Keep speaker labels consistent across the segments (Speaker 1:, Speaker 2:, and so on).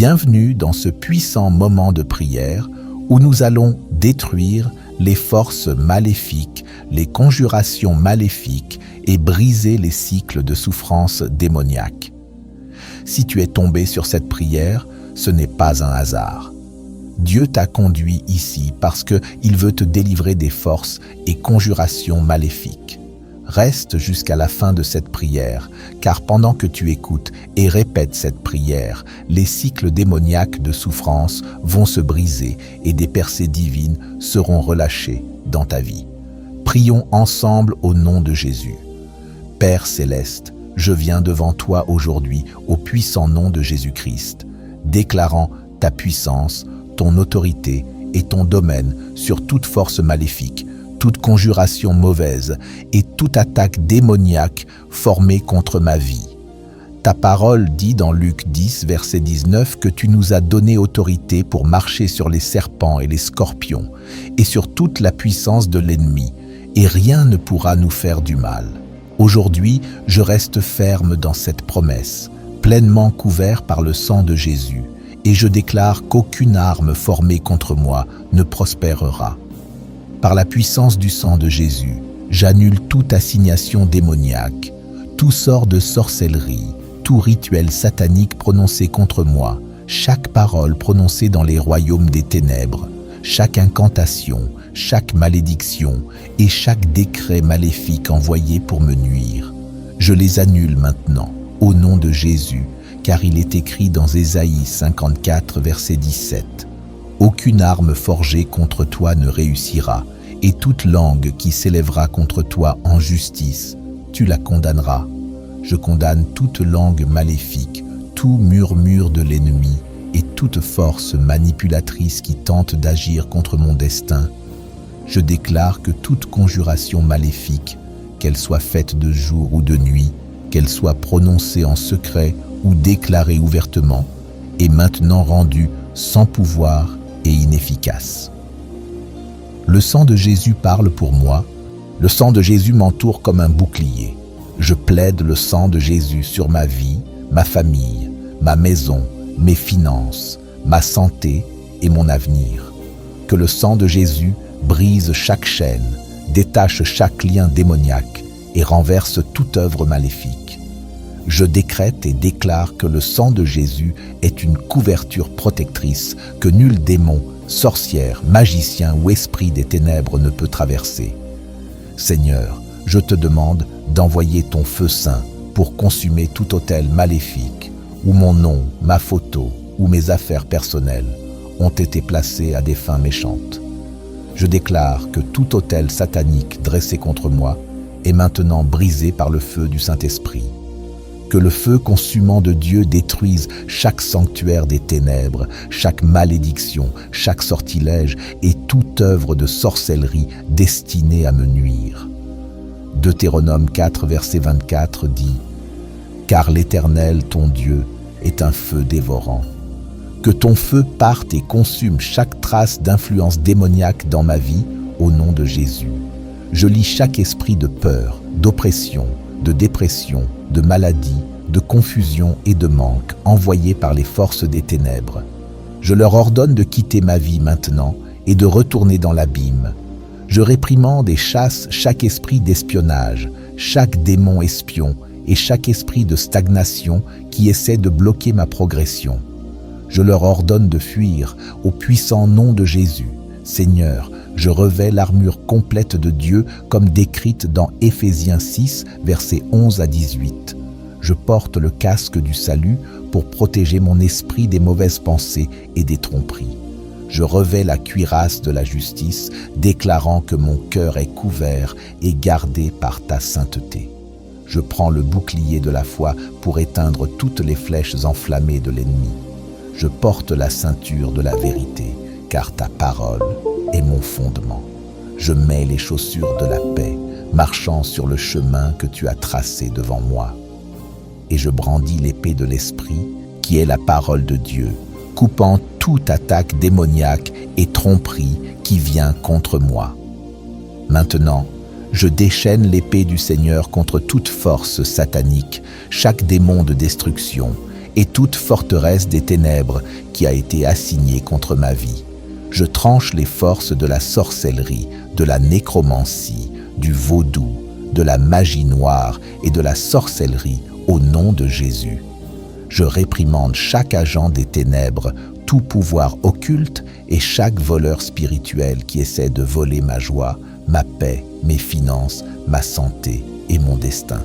Speaker 1: Bienvenue dans ce puissant moment de prière où nous allons détruire les forces maléfiques, les conjurations maléfiques et briser les cycles de souffrance démoniaque. Si tu es tombé sur cette prière, ce n'est pas un hasard. Dieu t'a conduit ici parce qu'il veut te délivrer des forces et conjurations maléfiques. Reste jusqu'à la fin de cette prière, car pendant que tu écoutes et répètes cette prière, les cycles démoniaques de souffrance vont se briser et des percées divines seront relâchées dans ta vie. Prions ensemble au nom de Jésus. Père céleste, je viens devant toi aujourd'hui au puissant nom de Jésus-Christ, déclarant ta puissance, ton autorité et ton domaine sur toute force maléfique, toute conjuration mauvaise et toute attaque démoniaque formée contre ma vie. Ta parole dit dans Luc 10, verset 19, que tu nous as donné autorité pour marcher sur les serpents et les scorpions et sur toute la puissance de l'ennemi, et rien ne pourra nous faire du mal. Aujourd'hui, je reste ferme dans cette promesse, pleinement couvert par le sang de Jésus, et je déclare qu'aucune arme formée contre moi ne prospérera. Par la puissance du sang de Jésus, j'annule toute assignation démoniaque, tout sort de sorcellerie, tout rituel satanique prononcé contre moi, chaque parole prononcée dans les royaumes des ténèbres, chaque incantation, chaque malédiction et chaque décret maléfique envoyé pour me nuire. Je les annule maintenant, au nom de Jésus, car il est écrit dans Ésaïe 54, verset 17. Aucune arme forgée contre toi ne réussira, et toute langue qui s'élèvera contre toi en justice, tu la condamneras. Je condamne toute langue maléfique, tout murmure de l'ennemi et toute force manipulatrice qui tente d'agir contre mon destin. Je déclare que toute conjuration maléfique, qu'elle soit faite de jour ou de nuit, qu'elle soit prononcée en secret ou déclarée ouvertement, est maintenant rendue sans pouvoir et inefficace. Le sang de Jésus parle pour moi, le sang de Jésus m'entoure comme un bouclier. Je plaide le sang de Jésus sur ma vie, ma famille, ma maison, mes finances, ma santé et mon avenir. Que le sang de Jésus brise chaque chaîne, détache chaque lien démoniaque et renverse toute œuvre maléfique. Je décrète et déclare que le sang de Jésus est une couverture protectrice que nul démon, sorcière, magicien ou esprit des ténèbres ne peut traverser. Seigneur, je te demande d'envoyer ton feu saint pour consumer tout autel maléfique où mon nom, ma photo ou mes affaires personnelles ont été placés à des fins méchantes. Je déclare que tout autel satanique dressé contre moi est maintenant brisé par le feu du Saint-Esprit. Que le feu consumant de Dieu détruise chaque sanctuaire des ténèbres, chaque malédiction, chaque sortilège et toute œuvre de sorcellerie destinée à me nuire. Deutéronome 4, verset 24 dit « Car l'Éternel, ton Dieu, est un feu dévorant. Que ton feu parte et consume chaque trace d'influence démoniaque dans ma vie, au nom de Jésus. Je lis chaque esprit de peur, d'oppression, de dépression, de maladie, de confusion et de manque envoyés par les forces des ténèbres. Je leur ordonne de quitter ma vie maintenant et de retourner dans l'abîme. Je réprimande et chasse chaque esprit d'espionnage, chaque démon espion et chaque esprit de stagnation qui essaie de bloquer ma progression. Je leur ordonne de fuir au puissant nom de Jésus. Seigneur, je revêts l'armure complète de Dieu comme décrite dans Éphésiens 6, versets 11 à 18. Je porte le casque du salut pour protéger mon esprit des mauvaises pensées et des tromperies. Je revêts la cuirasse de la justice, déclarant que mon cœur est couvert et gardé par ta sainteté. Je prends le bouclier de la foi pour éteindre toutes les flèches enflammées de l'ennemi. Je porte la ceinture de la vérité, car ta parole est mon fondement. Je mets les chaussures de la paix, marchant sur le chemin que tu as tracé devant moi. Et je brandis l'épée de l'Esprit, qui est la parole de Dieu, coupant toute attaque démoniaque et tromperie qui vient contre moi. Maintenant, je déchaîne l'épée du Seigneur contre toute force satanique, chaque démon de destruction, et toute forteresse des ténèbres qui a été assignée contre ma vie. Je tranche les forces de la sorcellerie, de la nécromancie, du vaudou, de la magie noire et de la sorcellerie au nom de Jésus. Je réprimande chaque agent des ténèbres, tout pouvoir occulte et chaque voleur spirituel qui essaie de voler ma joie, ma paix, mes finances, ma santé et mon destin.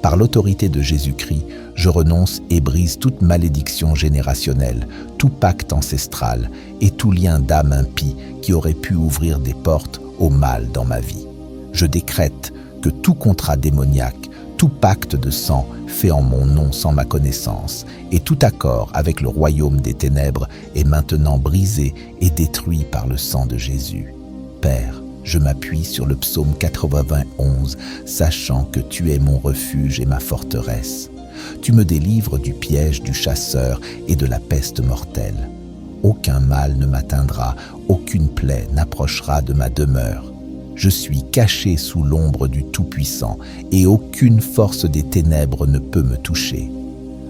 Speaker 1: Par l'autorité de Jésus-Christ, je renonce et brise toute malédiction générationnelle, tout pacte ancestral et tout lien d'âme impie qui aurait pu ouvrir des portes au mal dans ma vie. Je décrète que tout contrat démoniaque, tout pacte de sang fait en mon nom sans ma connaissance et tout accord avec le royaume des ténèbres est maintenant brisé et détruit par le sang de Jésus. Père, je m'appuie sur le psaume 91, sachant que tu es mon refuge et ma forteresse. Tu me délivres du piège du chasseur et de la peste mortelle. Aucun mal ne m'atteindra, aucune plaie n'approchera de ma demeure. Je suis caché sous l'ombre du Tout-Puissant et aucune force des ténèbres ne peut me toucher.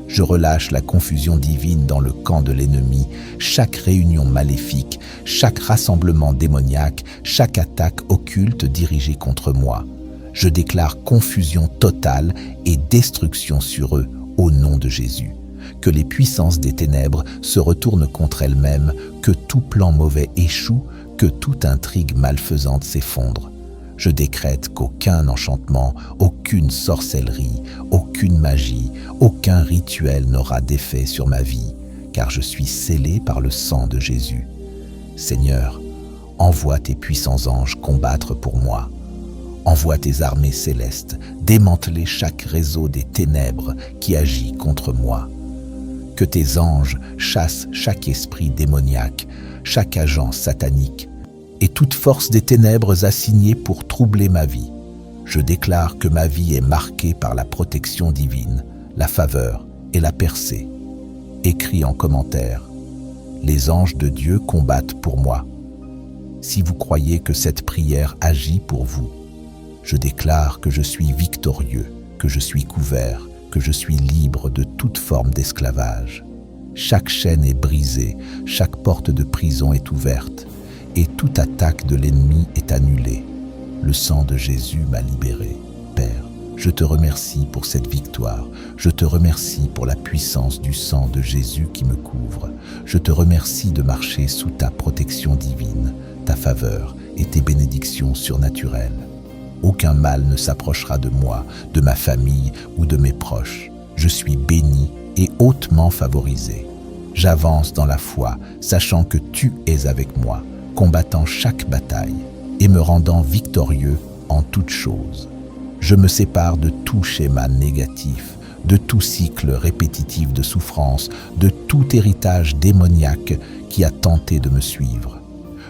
Speaker 1: Je relâche la confusion divine dans le camp de l'ennemi, chaque réunion maléfique, chaque rassemblement démoniaque, chaque attaque occulte dirigée contre moi. Je déclare confusion totale et destruction sur eux au nom de Jésus. Que les puissances des ténèbres se retournent contre elles-mêmes, que tout plan mauvais échoue, que toute intrigue malfaisante s'effondre. Je décrète qu'aucun enchantement, aucune sorcellerie, aucune magie, aucun rituel n'aura d'effet sur ma vie, car je suis scellé par le sang de Jésus. Seigneur, envoie tes puissants anges combattre pour moi. Envoie tes armées célestes, démanteler chaque réseau des ténèbres qui agit contre moi. Que tes anges chassent chaque esprit démoniaque, chaque agent satanique, et toute force des ténèbres assignée pour troubler ma vie. Je déclare que ma vie est marquée par la protection divine, la faveur et la percée. Écris en commentaire. Les anges de Dieu combattent pour moi. Si vous croyez que cette prière agit pour vous, je déclare que je suis victorieux, que je suis couvert, que je suis libre de toute forme d'esclavage. Chaque chaîne est brisée, chaque porte de prison est ouverte, et toute attaque de l'ennemi est annulée. Le sang de Jésus m'a libéré. Père, je te remercie pour cette victoire. Je te remercie pour la puissance du sang de Jésus qui me couvre. Je te remercie de marcher sous ta protection divine, ta faveur et tes bénédictions surnaturelles. Aucun mal ne s'approchera de moi, de ma famille ou de mes proches. Je suis béni et hautement favorisé. J'avance dans la foi, sachant que tu es avec moi, combattant chaque bataille et me rendant victorieux en toutes choses. Je me sépare de tout schéma négatif, de tout cycle répétitif de souffrance, de tout héritage démoniaque qui a tenté de me suivre.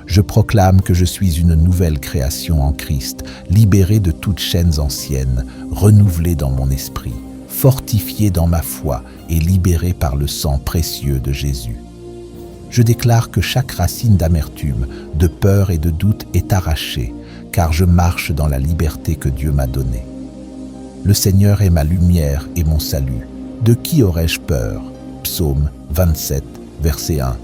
Speaker 1: Je proclame que je suis une nouvelle création en Christ, libérée de toutes chaînes anciennes, renouvelée dans mon esprit, fortifiée dans ma foi et libérée par le sang précieux de Jésus. Je déclare que chaque racine d'amertume, de peur et de doute est arrachée, car je marche dans la liberté que Dieu m'a donnée. Le Seigneur est ma lumière et mon salut. De qui aurais-je peur? Psaume 27, verset 1.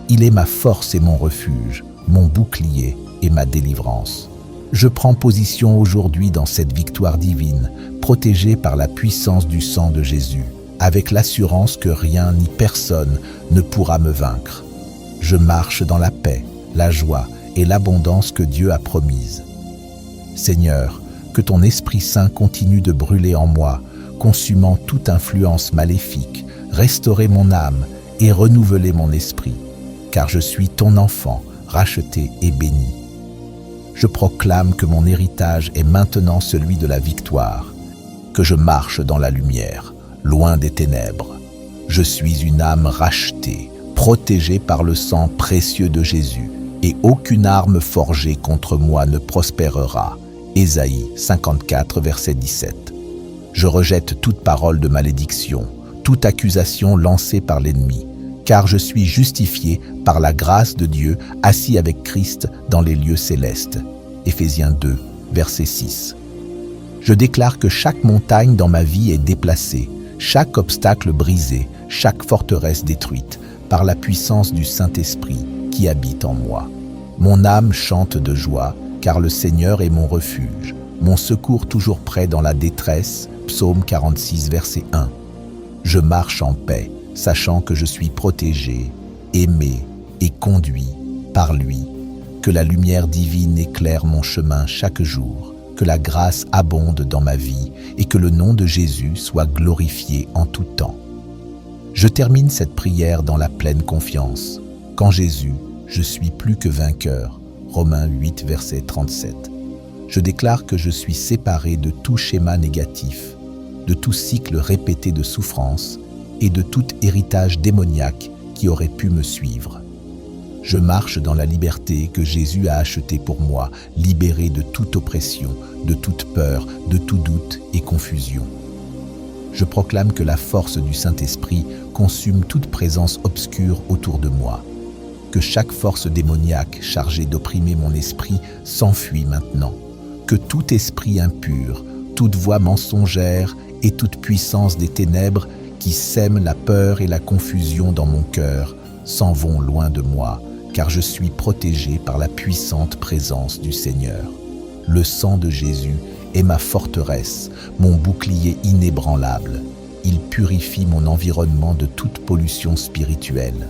Speaker 1: Il est ma force et mon refuge, mon bouclier et ma délivrance. Je prends position aujourd'hui dans cette victoire divine, protégée par la puissance du sang de Jésus, avec l'assurance que rien ni personne ne pourra me vaincre. Je marche dans la paix, la joie et l'abondance que Dieu a promise. Seigneur, que ton Esprit Saint continue de brûler en moi, consumant toute influence maléfique, restaurer mon âme et renouveler mon esprit, car je suis ton enfant, racheté et béni. Je proclame que mon héritage est maintenant celui de la victoire, que je marche dans la lumière, loin des ténèbres. Je suis une âme rachetée, protégée par le sang précieux de Jésus, et aucune arme forgée contre moi ne prospérera. Ésaïe 54, verset 17. Je rejette toute parole de malédiction, toute accusation lancée par l'ennemi, car je suis justifié par la grâce de Dieu, assis avec Christ dans les lieux célestes. Éphésiens 2, verset 6. Je déclare que chaque montagne dans ma vie est déplacée, chaque obstacle brisé, chaque forteresse détruite par la puissance du Saint-Esprit qui habite en moi. Mon âme chante de joie, car le Seigneur est mon refuge, mon secours toujours prêt dans la détresse. Psaume 46, verset 1. Je marche en paix, sachant que je suis protégé, aimé et conduit par lui. Que la lumière divine éclaire mon chemin chaque jour, que la grâce abonde dans ma vie et que le nom de Jésus soit glorifié en tout temps. Je termine cette prière dans la pleine confiance. Qu'en Jésus, je suis plus que vainqueur. Romains 8, verset 37. Je déclare que je suis séparé de tout schéma négatif, de tout cycle répété de souffrance et de tout héritage démoniaque qui aurait pu me suivre. Je marche dans la liberté que Jésus a achetée pour moi, libéré de toute oppression, de toute peur, de tout doute et confusion. Je proclame que la force du Saint-Esprit consume toute présence obscure autour de moi, que chaque force démoniaque chargée d'opprimer mon esprit s'enfuit maintenant, que tout esprit impur, toute voix mensongère et toute puissance des ténèbres qui sèment la peur et la confusion dans mon cœur s'en vont loin de moi, car je suis protégé par la puissante présence du Seigneur. Le sang de Jésus est ma forteresse, mon bouclier inébranlable. Il purifie mon environnement de toute pollution spirituelle.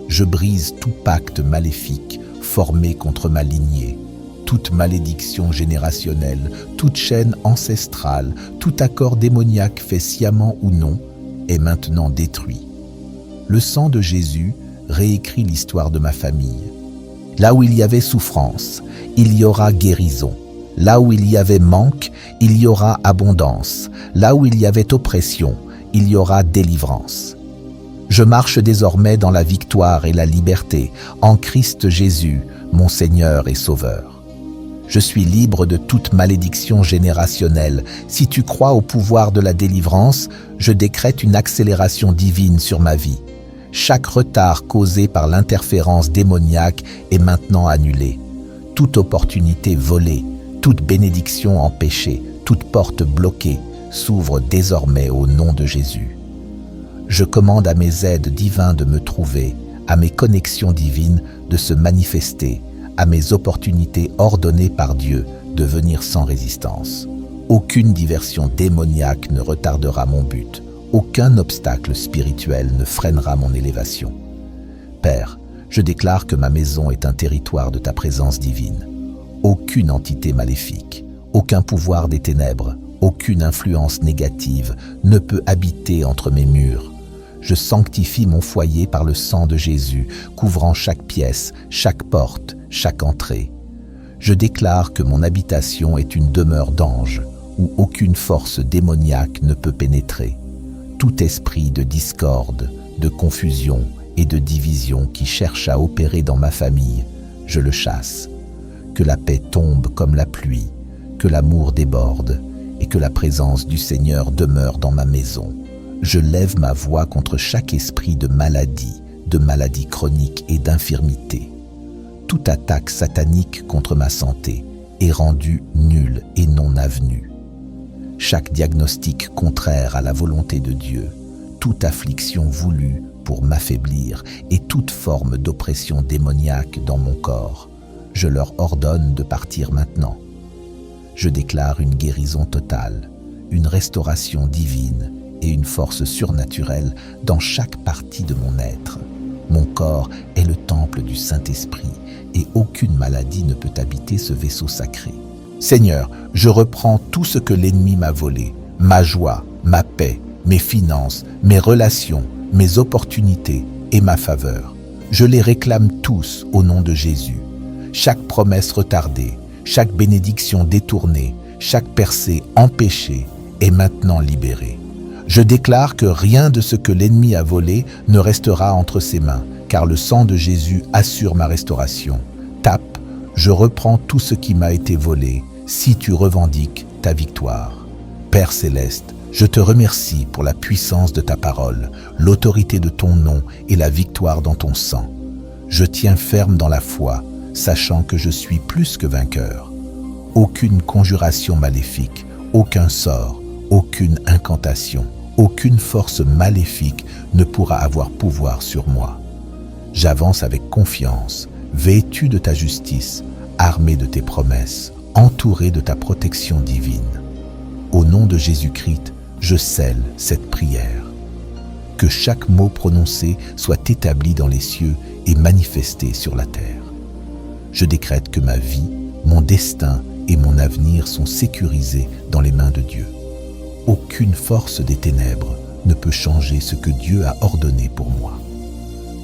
Speaker 1: Je brise tout pacte maléfique formé contre ma lignée, toute malédiction générationnelle, toute chaîne ancestrale, tout accord démoniaque fait sciemment ou non est maintenant détruit. Le sang de Jésus réécrit l'histoire de ma famille. Là où il y avait souffrance, il y aura guérison. Là où il y avait manque, il y aura abondance. Là où il y avait oppression, il y aura délivrance. Je marche désormais dans la victoire et la liberté, en Christ Jésus, mon Seigneur et Sauveur. Je suis libre de toute malédiction générationnelle. Si tu crois au pouvoir de la délivrance, je décrète une accélération divine sur ma vie. Chaque retard causé par l'interférence démoniaque est maintenant annulé. Toute opportunité volée, toute bénédiction empêchée, toute porte bloquée s'ouvre désormais au nom de Jésus. Je commande à mes aides divins de me trouver, à mes connexions divines de se manifester, à mes opportunités ordonnées par Dieu de venir sans résistance. Aucune diversion démoniaque ne retardera mon but. Aucun obstacle spirituel ne freinera mon élévation. Père, je déclare que ma maison est un territoire de ta présence divine. Aucune entité maléfique, aucun pouvoir des ténèbres, aucune influence négative ne peut habiter entre mes murs. Je sanctifie mon foyer par le sang de Jésus, couvrant chaque pièce, chaque porte, chaque entrée. Je déclare que mon habitation est une demeure d'ange, où aucune force démoniaque ne peut pénétrer. Tout esprit de discorde, de confusion et de division qui cherche à opérer dans ma famille, je le chasse. Que la paix tombe comme la pluie, que l'amour déborde et que la présence du Seigneur demeure dans ma maison. Je lève ma voix contre chaque esprit de maladie chronique et d'infirmité. Toute attaque satanique contre ma santé est rendue nulle et non avenue. Chaque diagnostic contraire à la volonté de Dieu, toute affliction voulue pour m'affaiblir et toute forme d'oppression démoniaque dans mon corps, je leur ordonne de partir maintenant. Je déclare une guérison totale, une restauration divine et une force surnaturelle dans chaque partie de mon être. Mon corps est le temple du Saint-Esprit et aucune maladie ne peut habiter ce vaisseau sacré. Seigneur, je reprends tout ce que l'ennemi m'a volé, ma joie, ma paix, mes finances, mes relations, mes opportunités et ma faveur. Je les réclame tous au nom de Jésus. Chaque promesse retardée, chaque bénédiction détournée, chaque percée empêchée est maintenant libérée. Je déclare que rien de ce que l'ennemi a volé ne restera entre ses mains, car le sang de Jésus assure ma restauration. Tape, je reprends tout ce qui m'a été volé, si tu revendiques ta victoire. Père céleste, je te remercie pour la puissance de ta parole, l'autorité de ton nom et la victoire dans ton sang. Je tiens ferme dans la foi, sachant que je suis plus que vainqueur. Aucune conjuration maléfique, aucun sort, aucune incantation, Aucune force maléfique ne pourra avoir pouvoir sur moi. J'avance avec confiance, vêtu de ta justice, armé de tes promesses, entouré de ta protection divine. Au nom de Jésus-Christ, je scelle cette prière. Que chaque mot prononcé soit établi dans les cieux et manifesté sur la terre. Je décrète que ma vie, mon destin et mon avenir sont sécurisés dans les mains de Dieu. Aucune force des ténèbres ne peut changer ce que Dieu a ordonné pour moi.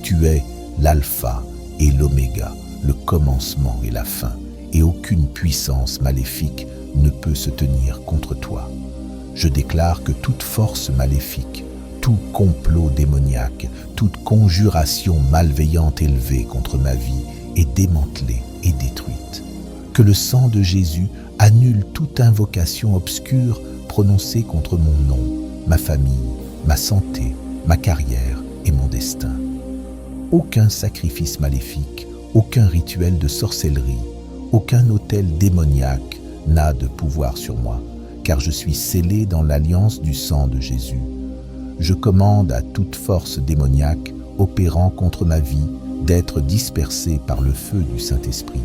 Speaker 1: Tu es l'alpha et l'oméga, le commencement et la fin, et aucune puissance maléfique ne peut se tenir contre toi. Je déclare que toute force maléfique, tout complot démoniaque, toute conjuration malveillante élevée contre ma vie est démantelée et détruite. Que le sang de Jésus annule toute invocation obscure prononcée contre mon nom, ma famille, ma santé, ma carrière et mon destin. Aucun sacrifice maléfique, aucun rituel de sorcellerie, aucun autel démoniaque n'a de pouvoir sur moi, car je suis scellé dans l'alliance du sang de Jésus. Je commande à toute force démoniaque opérant contre ma vie d'être dispersée par le feu du Saint-Esprit.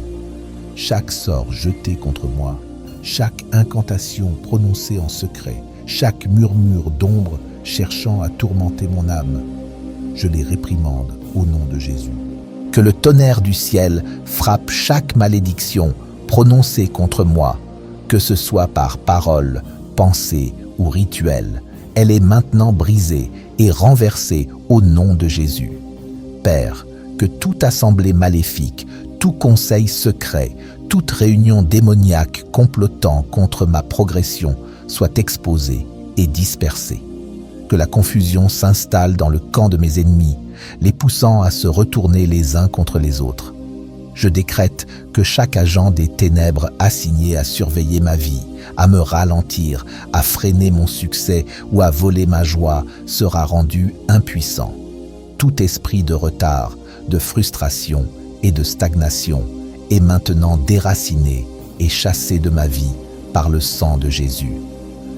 Speaker 1: Chaque sort jeté contre moi, chaque incantation prononcée en secret, chaque murmure d'ombre cherchant à tourmenter mon âme, je les réprimande au nom de Jésus. Que le tonnerre du ciel frappe chaque malédiction prononcée contre moi, que ce soit par parole, pensée ou rituel. Elle est maintenant brisée et renversée au nom de Jésus. Père, que toute assemblée maléfique, tout conseil secret, toute réunion démoniaque complotant contre ma progression soit exposée et dispersée. Que la confusion s'installe dans le camp de mes ennemis, les poussant à se retourner les uns contre les autres. Je décrète que chaque agent des ténèbres assigné à surveiller ma vie, à me ralentir, à freiner mon succès ou à voler ma joie sera rendu impuissant. Tout esprit de retard, de frustration et de stagnation est maintenant déraciné et chassé de ma vie par le sang de Jésus.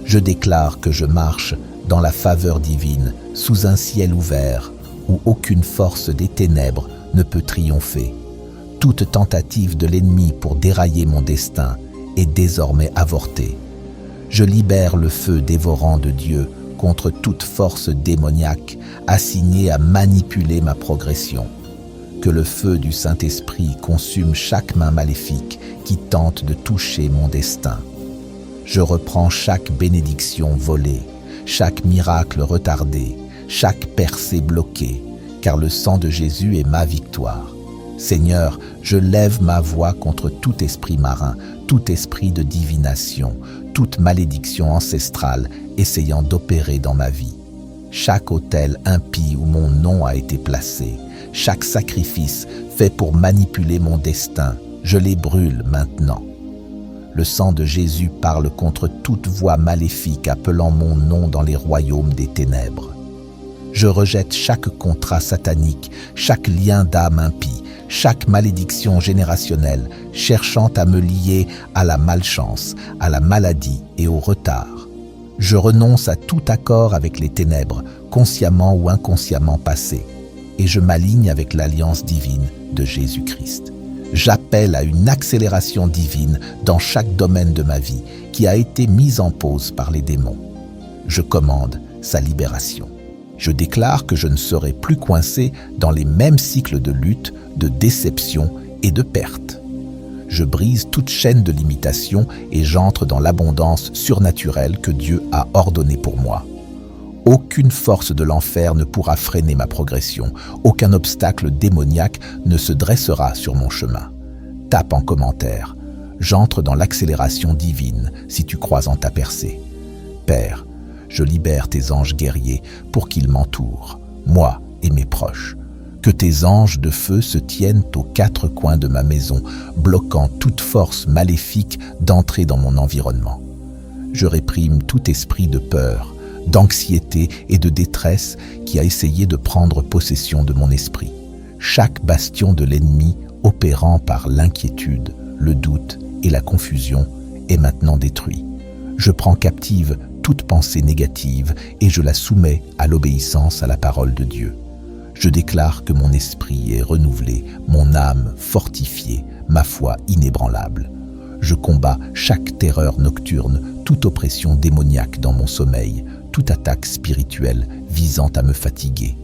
Speaker 1: Je déclare que je marche dans la faveur divine, sous un ciel ouvert, où aucune force des ténèbres ne peut triompher. Toute tentative de l'ennemi pour dérailler mon destin est désormais avortée. Je libère le feu dévorant de Dieu contre toute force démoniaque assignée à manipuler ma progression. Que le feu du Saint-Esprit consume chaque main maléfique qui tente de toucher mon destin. Je reprends chaque bénédiction volée, chaque miracle retardé, chaque percée bloquée, car le sang de Jésus est ma victoire. Seigneur, je lève ma voix contre tout esprit marin, tout esprit de divination, toute malédiction ancestrale essayant d'opérer dans ma vie. Chaque autel impie où mon nom a été placé, chaque sacrifice fait pour manipuler mon destin, je les brûle maintenant. Le sang de Jésus parle contre toute voix maléfique appelant mon nom dans les royaumes des ténèbres. Je rejette chaque contrat satanique, chaque lien d'âme impie, chaque malédiction générationnelle cherchant à me lier à la malchance, à la maladie et au retard. Je renonce à tout accord avec les ténèbres, consciemment ou inconsciemment passés, et je m'aligne avec l'alliance divine de Jésus-Christ. J'appelle à une accélération divine dans chaque domaine de ma vie qui a été mise en pause par les démons. Je commande sa libération. Je déclare que je ne serai plus coincé dans les mêmes cycles de lutte, de déception et de perte. Je brise toute chaîne de limitation et j'entre dans l'abondance surnaturelle que Dieu a ordonnée pour moi. Aucune force de l'enfer ne pourra freiner ma progression. Aucun obstacle démoniaque ne se dressera sur mon chemin. Tape en commentaire. J'entre dans l'accélération divine si tu crois en ta percée. Père, je libère tes anges guerriers pour qu'ils m'entourent, moi et mes proches. Que tes anges de feu se tiennent aux quatre coins de ma maison, bloquant toute force maléfique d'entrer dans mon environnement. Je réprime tout esprit de peur, d'anxiété et de détresse qui a essayé de prendre possession de mon esprit. Chaque bastion de l'ennemi opérant par l'inquiétude, le doute et la confusion est maintenant détruit. Je prends captive toute pensée négative et je la soumets à l'obéissance à la parole de Dieu. Je déclare que mon esprit est renouvelé, mon âme fortifiée, ma foi inébranlable. Je combats chaque terreur nocturne, toute oppression démoniaque dans mon sommeil, toute attaque spirituelle visant à me fatiguer.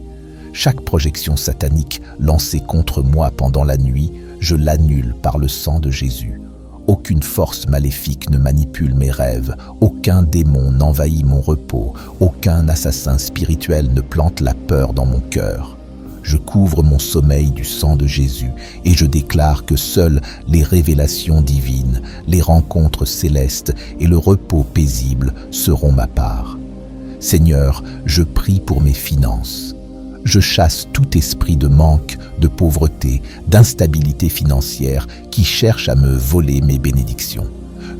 Speaker 1: Chaque projection satanique lancée contre moi pendant la nuit, je l'annule par le sang de Jésus. Aucune force maléfique ne manipule mes rêves, aucun démon n'envahit mon repos, aucun assassin spirituel ne plante la peur dans mon cœur. Je couvre mon sommeil du sang de Jésus et je déclare que seules les révélations divines, les rencontres célestes et le repos paisible seront ma part. Seigneur, je prie pour mes finances. Je chasse tout esprit de manque, de pauvreté, d'instabilité financière qui cherche à me voler mes bénédictions.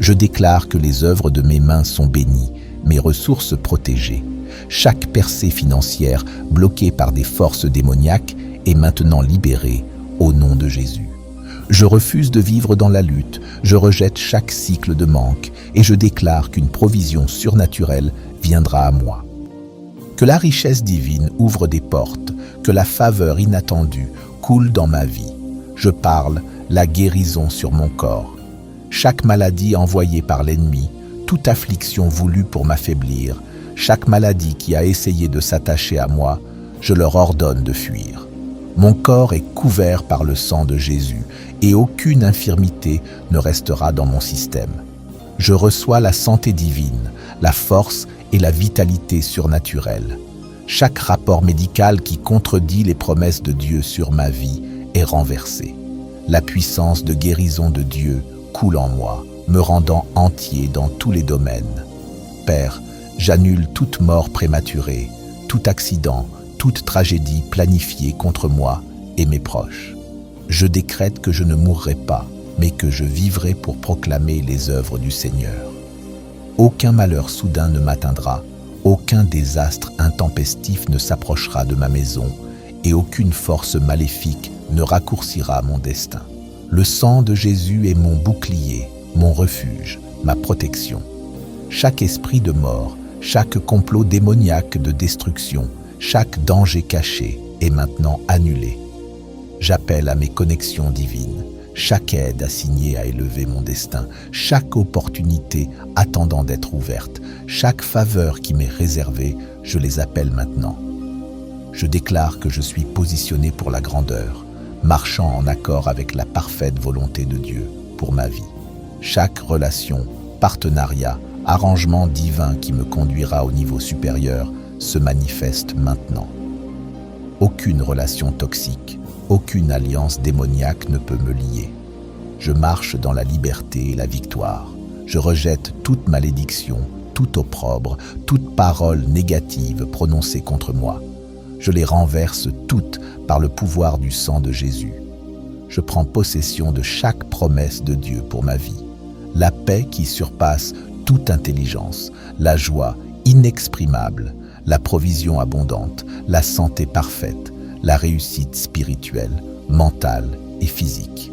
Speaker 1: Je déclare que les œuvres de mes mains sont bénies, mes ressources protégées. Chaque percée financière bloquée par des forces démoniaques est maintenant libérée au nom de Jésus. Je refuse de vivre dans la lutte, je rejette chaque cycle de manque et je déclare qu'une provision surnaturelle viendra à moi. Que la richesse divine ouvre des portes, que la faveur inattendue coule dans ma vie. Je parle la guérison sur mon corps. Chaque maladie envoyée par l'ennemi, toute affliction voulue pour m'affaiblir, chaque maladie qui a essayé de s'attacher à moi, je leur ordonne de fuir. Mon corps est couvert par le sang de Jésus et aucune infirmité ne restera dans mon système. Je reçois la santé divine, la force et la vitalité surnaturelle. Chaque rapport médical qui contredit les promesses de Dieu sur ma vie est renversé. La puissance de guérison de Dieu coule en moi, me rendant entier dans tous les domaines. Père, j'annule toute mort prématurée, tout accident, toute tragédie planifiée contre moi et mes proches. Je décrète que je ne mourrai pas, mais que je vivrai pour proclamer les œuvres du Seigneur. Aucun malheur soudain ne m'atteindra, aucun désastre intempestif ne s'approchera de ma maison et aucune force maléfique ne raccourcira mon destin. Le sang de Jésus est mon bouclier, mon refuge, ma protection. Chaque esprit de mort, chaque complot démoniaque de destruction, chaque danger caché est maintenant annulé. J'appelle à mes connexions divines, chaque aide assignée à élever mon destin, chaque opportunité attendant d'être ouverte, chaque faveur qui m'est réservée, je les appelle maintenant. Je déclare que je suis positionné pour la grandeur, marchant en accord avec la parfaite volonté de Dieu pour ma vie. Chaque relation, partenariat, arrangement divin qui me conduira au niveau supérieur se manifeste maintenant. Aucune relation toxique, aucune alliance démoniaque ne peut me lier. Je marche dans la liberté et la victoire. Je rejette toute malédiction, tout opprobre, toute parole négative prononcée contre moi. Je les renverse toutes par le pouvoir du sang de Jésus. Je prends possession de chaque promesse de Dieu pour ma vie. La paix qui surpasse toute intelligence, la joie inexprimable, la provision abondante, la santé parfaite, la réussite spirituelle, mentale et physique.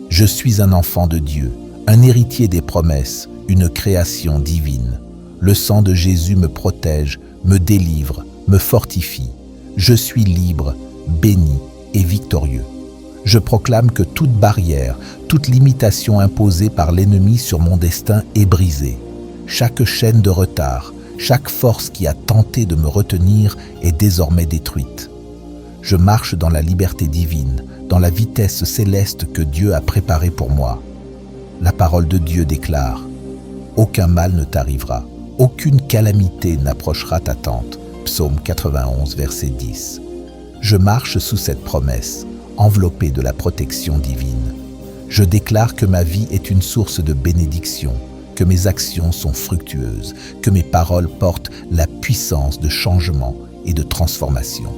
Speaker 1: Je suis un enfant de Dieu, un héritier des promesses, une création divine. Le sang de Jésus me protège, me délivre, me fortifie. Je suis libre, béni et victorieux. Je proclame que toute barrière, toute limitation imposée par l'ennemi sur mon destin est brisée. Chaque chaîne de retard, chaque force qui a tenté de me retenir est désormais détruite. Je marche dans la liberté divine, dans la vitesse céleste que Dieu a préparée pour moi. La parole de Dieu déclare « Aucun mal ne t'arrivera, aucune calamité n'approchera ta tente » Psaume 91, verset 10. Je marche sous cette promesse, enveloppé de la protection divine. Je déclare que ma vie est une source de bénédiction, que mes actions sont fructueuses, que mes paroles portent la puissance de changement et de transformation.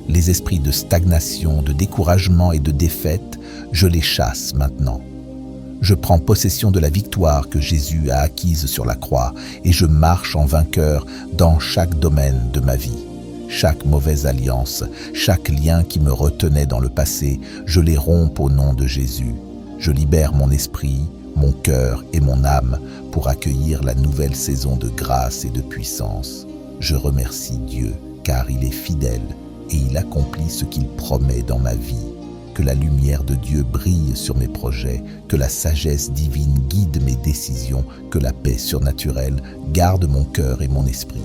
Speaker 1: Les esprits de stagnation, de découragement et de défaite, je les chasse maintenant. Je prends possession de la victoire que Jésus a acquise sur la croix et je marche en vainqueur dans chaque domaine de ma vie. Chaque mauvaise alliance, chaque lien qui me retenait dans le passé, je les romps au nom de Jésus. Je libère mon esprit, mon cœur et mon âme pour accueillir la nouvelle saison de grâce et de puissance. Je remercie Dieu car il est fidèle et il accomplit ce qu'il promet dans ma vie. Que la lumière de Dieu brille sur mes projets, que la sagesse divine guide mes décisions, que la paix surnaturelle garde mon cœur et mon esprit.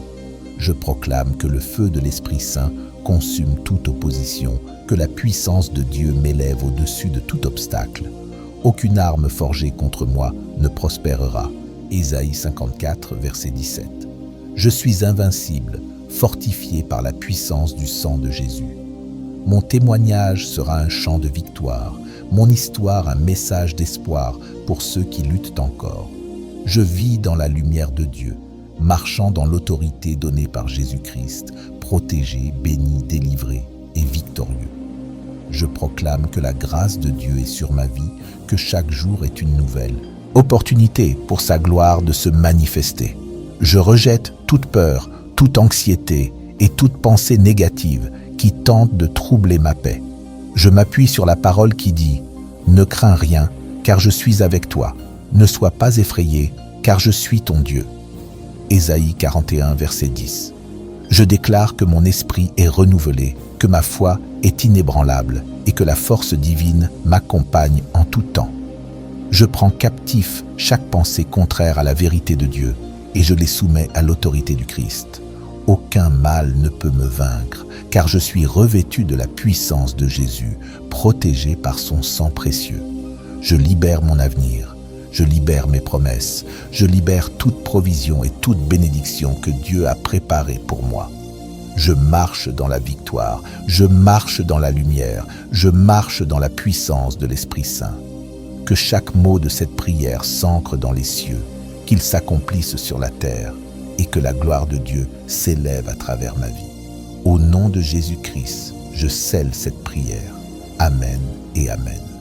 Speaker 1: Je proclame que le feu de l'Esprit Saint consume toute opposition, que la puissance de Dieu m'élève au-dessus de tout obstacle. Aucune arme forgée contre moi ne prospérera. Ésaïe 54, verset 17. Je suis invincible, fortifié par la puissance du sang de Jésus. Mon témoignage sera un chant de victoire, mon histoire un message d'espoir pour ceux qui luttent encore. Je vis dans la lumière de Dieu, marchant dans l'autorité donnée par Jésus-Christ, protégé, béni, délivré et victorieux. Je proclame que la grâce de Dieu est sur ma vie, que chaque jour est une nouvelle opportunité pour sa gloire de se manifester. Je rejette toute peur, toute anxiété et toute pensée négative qui tente de troubler ma paix. Je m'appuie sur la parole qui dit « Ne crains rien, car je suis avec toi. Ne sois pas effrayé, car je suis ton Dieu. » Ésaïe 41, verset 10. Je déclare que mon esprit est renouvelé, que ma foi est inébranlable et que la force divine m'accompagne en tout temps. Je prends captif chaque pensée contraire à la vérité de Dieu et je les soumets à l'autorité du Christ. Aucun mal ne peut me vaincre, car je suis revêtu de la puissance de Jésus, protégé par son sang précieux. Je libère mon avenir, je libère mes promesses, je libère toute provision et toute bénédiction que Dieu a préparée pour moi. Je marche dans la victoire, je marche dans la lumière, je marche dans la puissance de l'Esprit Saint. Que chaque mot de cette prière s'ancre dans les cieux, qu'il s'accomplisse sur la terre, et que la gloire de Dieu s'élève à travers ma vie. Au nom de Jésus-Christ, je scelle cette prière. Amen et Amen.